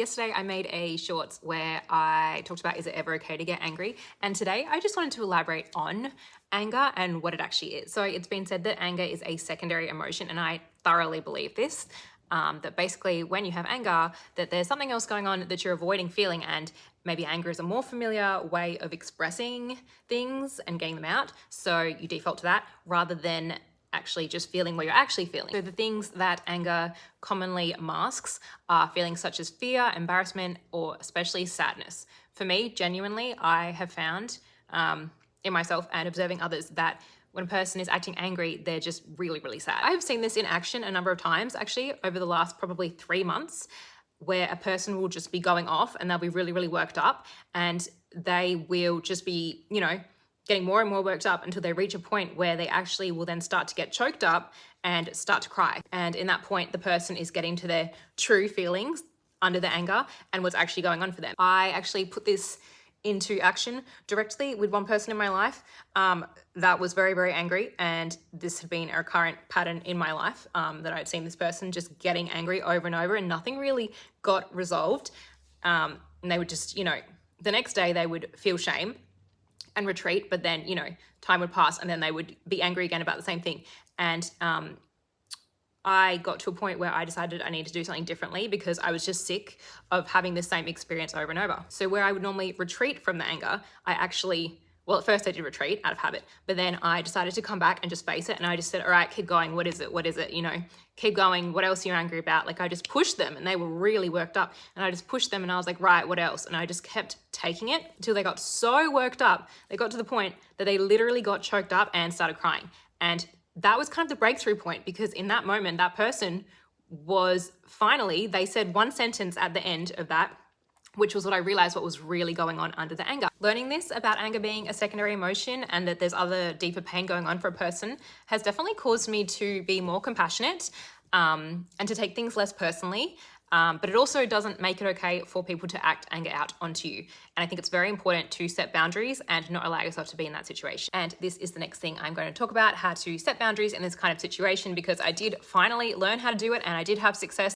Yesterday I made a shorts where I talked about, is it ever okay to get angry? And today I just wanted to elaborate on anger and what it actually is. So it's been said that anger is a secondary emotion, and I thoroughly believe this. That basically when you have anger, that there's something else going on that you're avoiding feeling, and maybe anger is a more familiar way of expressing things and getting them out. So you default to that rather than actually just feeling what you're actually feeling. So the things that anger commonly masks are feelings such as fear, embarrassment, or especially sadness. For me, genuinely, I have found in myself and observing others that when a person is acting angry, they're just really, really sad. I have seen this in action a number of times, actually, over the last probably 3 months, where a person will just be going off and they'll be really, really worked up, and they will just be, getting more and more worked up until they reach a point where they actually will then start to get choked up and start to cry. And in that point, the person is getting to their true feelings under the anger and what's actually going on for them. I actually put this into action directly with one person in my life that was very, very angry. And this had been a recurrent pattern in my life, that I'd seen this person just getting angry over and over and nothing really got resolved. And they would just, the next day they would feel shame and retreat, but then, time would pass and then they would be angry again about the same thing. And I got to a point where I decided I needed to do something differently because I was just sick of having the same experience over and over. So where I would normally retreat from the anger, at first I did retreat out of habit, but then I decided to come back and just face it. And I just said, all right, keep going. What is it? What is it? Keep going. What else are you angry about? Like I just pushed them and they were really worked up, and I just pushed them and I was like, right, what else? And I just kept taking it until they got so worked up. They got to the point that they literally got choked up and started crying. And that was kind of the breakthrough point, because in that moment, that person they said one sentence at the end of that, which was what I realized what was really going on under the anger. Learning this about anger being a secondary emotion and that there's other deeper pain going on for a person has definitely caused me to be more compassionate and to take things less personally. But it also doesn't make it okay for people to act anger out onto you. And I think it's very important to set boundaries and not allow yourself to be in that situation. And this is the next thing I'm going to talk about, how to set boundaries in this kind of situation, because I did finally learn how to do it and I did have success.